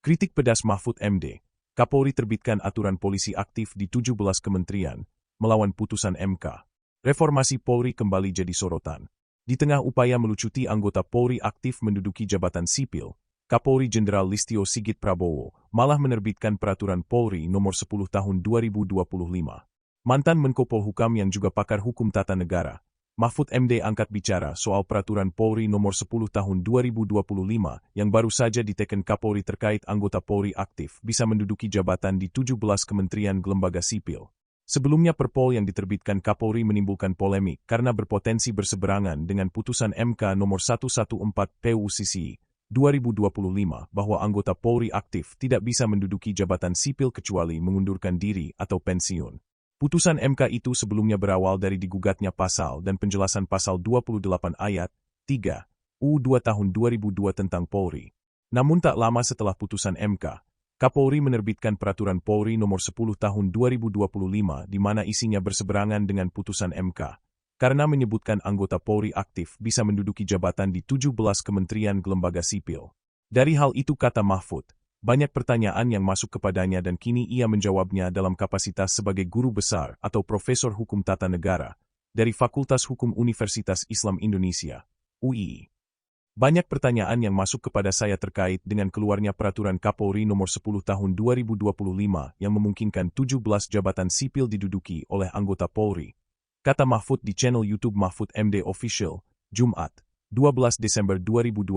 Kritik pedas Mahfud MD. Kapolri terbitkan aturan polisi aktif di 17 kementerian, melawan putusan MK. Reformasi Polri kembali jadi sorotan. Di tengah upaya melucuti anggota Polri aktif menduduki jabatan sipil, Kapolri Jenderal Listio Sigit Prabowo malah menerbitkan peraturan Polri nomor 10 tahun 2025. Mantan Menko Polhukam yang juga pakar hukum tata negara, Mahfud MD angkat bicara soal peraturan Polri nomor 10 tahun 2025 yang baru saja diteken Kapolri terkait anggota Polri aktif bisa menduduki jabatan di 17 kementerian lembaga sipil. Sebelumnya Perpol yang diterbitkan Kapolri menimbulkan polemik karena berpotensi berseberangan dengan putusan MK nomor 114 PUCC 2025 bahwa anggota Polri aktif tidak bisa menduduki jabatan sipil kecuali mengundurkan diri atau pensiun. Putusan MK itu sebelumnya berawal dari digugatnya pasal dan penjelasan pasal 28 ayat 3 U2 tahun 2002 tentang Polri. Namun tak lama setelah putusan MK, Kapolri menerbitkan peraturan Polri nomor 10 tahun 2025 di mana isinya berseberangan dengan putusan MK, karena menyebutkan anggota Polri aktif bisa menduduki jabatan di 17 kementerian lembaga sipil. Dari hal itu kata Mahfud, banyak pertanyaan yang masuk kepadanya dan kini ia menjawabnya dalam kapasitas sebagai guru besar atau profesor hukum tata negara dari Fakultas Hukum Universitas Islam Indonesia, UI. Banyak pertanyaan yang masuk kepada saya terkait dengan keluarnya peraturan Kapolri nomor 10 tahun 2025 yang memungkinkan 17 jabatan sipil diduduki oleh anggota Polri, kata Mahfud di channel YouTube Mahfud MD Official, Jumat, 12 Desember 2025,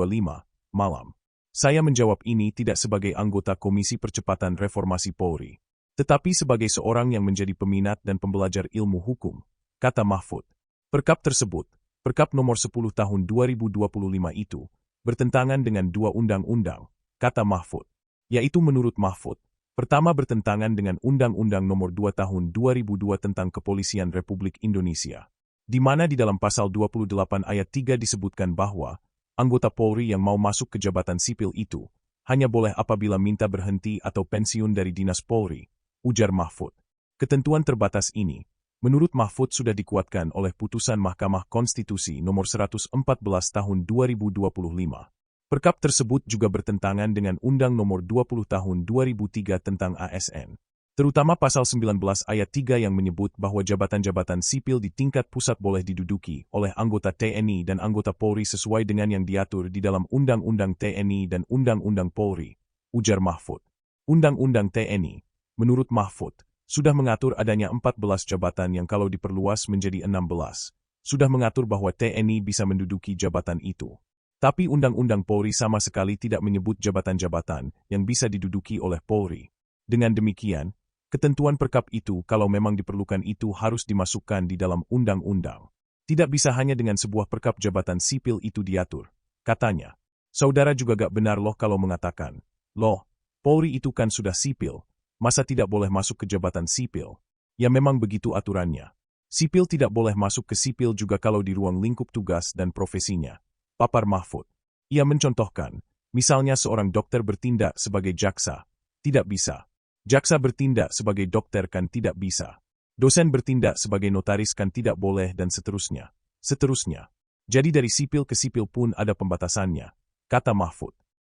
malam. Saya menjawab ini tidak sebagai anggota Komisi Percepatan Reformasi Polri, tetapi sebagai seorang yang menjadi peminat dan pembelajar ilmu hukum, kata Mahfud. Perkap tersebut, Perkap nomor 10 tahun 2025 itu, bertentangan dengan dua undang-undang, kata Mahfud. Yaitu menurut Mahfud, pertama bertentangan dengan Undang-Undang nomor 2 tahun 2002 tentang Kepolisian Republik Indonesia, di mana di dalam pasal 28 ayat 3 disebutkan bahwa anggota Polri yang mau masuk ke jabatan sipil itu hanya boleh apabila minta berhenti atau pensiun dari dinas Polri, ujar Mahfud. Ketentuan terbatas ini, menurut Mahfud sudah dikuatkan oleh putusan Mahkamah Konstitusi nomor 114 tahun 2025. Perkap tersebut juga bertentangan dengan Undang nomor 20 tahun 2003 tentang ASN. Terutama pasal 19 ayat 3 yang menyebut bahwa jabatan-jabatan sipil di tingkat pusat boleh diduduki oleh anggota TNI dan anggota Polri sesuai dengan yang diatur di dalam Undang-Undang TNI dan Undang-Undang Polri, ujar Mahfud. Undang-Undang TNI, menurut Mahfud, sudah mengatur adanya 14 jabatan yang kalau diperluas menjadi 16, sudah mengatur bahwa TNI bisa menduduki jabatan itu. Tapi Undang-Undang Polri sama sekali tidak menyebut jabatan-jabatan yang bisa diduduki oleh Polri. Dengan demikian, ketentuan perkap itu kalau memang diperlukan itu harus dimasukkan di dalam undang-undang. Tidak bisa hanya dengan sebuah perkap jabatan sipil itu diatur, katanya. Saudara juga gak benar loh kalau mengatakan, loh, Polri itu kan sudah sipil, masa tidak boleh masuk ke jabatan sipil? Ya memang begitu aturannya. Sipil tidak boleh masuk ke sipil juga kalau di ruang lingkup tugas dan profesinya, papar Mahfud. Ia mencontohkan, misalnya seorang dokter bertindak sebagai jaksa, tidak bisa. Jaksa bertindak sebagai dokter kan tidak bisa. Dosen bertindak sebagai notaris kan tidak boleh dan seterusnya. Seterusnya. Jadi dari sipil ke sipil pun ada pembatasannya, kata Mahfud.